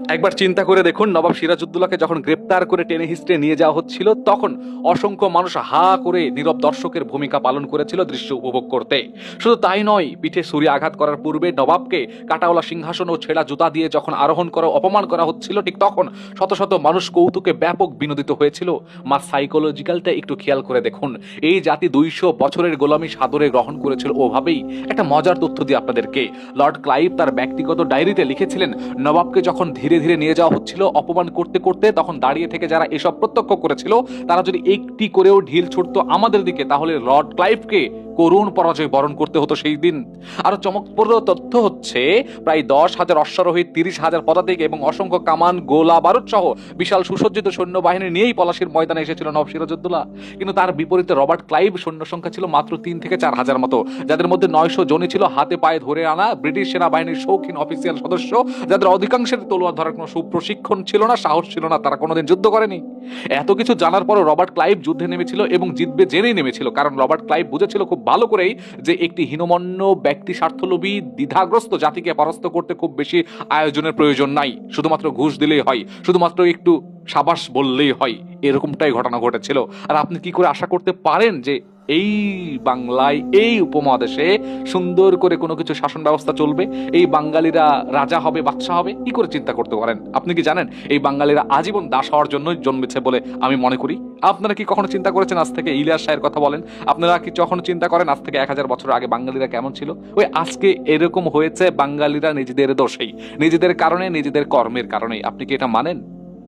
একবার চিন্তা করে দেখুন, নবাব সিরাজউদ্দৌলাকে যখন গ্রেপ্তার করে টেনে হিস্ট্রে নিয়ে যাওয়া হচ্ছিল, তখন অসংখ্য মানুষ হা করে নীরব দর্শকের ভূমিকা পালন করেছিল দৃশ্য উপভোগ করতে। শুধু তাই নয়, পিঠে ছুরি আঘাত করার পূর্বে নবাবকে কাটাওয়ালা সিংহাসন ও ছেঁড়া জুতা দিয়ে যখন আরোহণ করা অপমান করা হচ্ছিল, ঠিক তখন শত শত মানুষ কৌতুকে ব্যাপক বিনোদিত হয়েছিল। মা সাইকোলজিক্যালটা একটু খেয়াল করে দেখুন। এই জাতি 200 বছরের গোলামি সাদরে গ্রহণ করেছিল ওভাবেই। একটা মজার তথ্য দিয়ে আপনাদেরকে, লর্ড ক্লাইভ তার ব্যক্তিগত ডায়েরিতে লিখেছিলেন, নবাবকে যখন ধীরে ধীরে নিয়ে যাওয়া হচ্ছিল অপমান করতে করতে, তখন দাঁড়িয়ে থেকে যারা এসব প্রত্যক্ষ করেছিল, তারা যদি একটি করেও ঢিল ছুটতো আমাদের দিকে, তাহলে লর্ড ক্লাইভকে করুণ পরাজয় বরণ করতে হতো সেই দিন। আরো চমকপ্রদ তথ্য হচ্ছে, প্রায় 10,000 অশ্বারোহী, 30,000 পদাতিক এবং অসংখ্য কামান, গোলা বারুদ সহ বিশাল সুসজ্জিত সৈন্যবাহিনী নিয়েই পলাশির ময়দানে এসেছিল নবাব সিরাজউদ্দৌলা। কিন্তু তার বিপরীতে রবার্ট ক্লাইভ সৈন্য সংখ্যা ছিল মাত্র 3 থেকে 4,000 মতো, যাদের মধ্যে 900 জনই ছিল হাতে পায়ে ধরে আনা ব্রিটিশ সেনাবাহিনীর শৌখিন অফিসিয়াল সদস্য, যাদের অধিকাংশের তলোয়ার ধরার কোনো সুপ্রশিক্ষণ ছিল না, সাহস ছিল না, তারা কোনোদিন যুদ্ধ করেনি। এত কিছু জানার পরও রবার্ট ক্লাইভ যুদ্ধে নেমেছিল এবং জিতবে জেনেই নেমেছিল, কারণ রবার্ট ক্লাইভ বুঝেছিল খুব ভালো করেই যে একটি হীনমন্য ব্যক্তি স্বার্থলোভী দ্বিধাগ্রস্ত জাতিকে পরাস্ত করতে খুব বেশি আয়োজনের প্রয়োজন নাই, শুধুমাত্র ঘুষ দিলেই হয়, শুধুমাত্র একটু সাবাস বললেই হয়। এরকমটাই ঘটনা ঘটেছিল। আর আপনি কি করে আশা করতে পারেন যে এই বাংলায়, এই উপমহাদেশে সুন্দর করে কোনো কিছু শাসন ব্যবস্থা চলবে? এই বাঙালিরা রাজা হবে, বাদশা হবে? কি করে চিন্তা করতে পারেন? আপনি কি জানেন এই বাঙালিরা আজীবন দাস হওয়ার জন্যই জন্মেছে বলে আমি মনে করি। আপনারা কি কখনো চিন্তা করেছেন, আজ থেকে ইলিয়াস শাহের কথা বলেন, আপনারা কি কখনো চিন্তা করেন আজ থেকে 1000 বছর আগে বাঙালিরা কেমন ছিল? ওই আজকে এরকম হয়েছে বাঙালিরা নিজেদের দোষেই, নিজেদের কারণে, নিজেদের কর্মের কারণেই। আপনি কি এটা মানেন?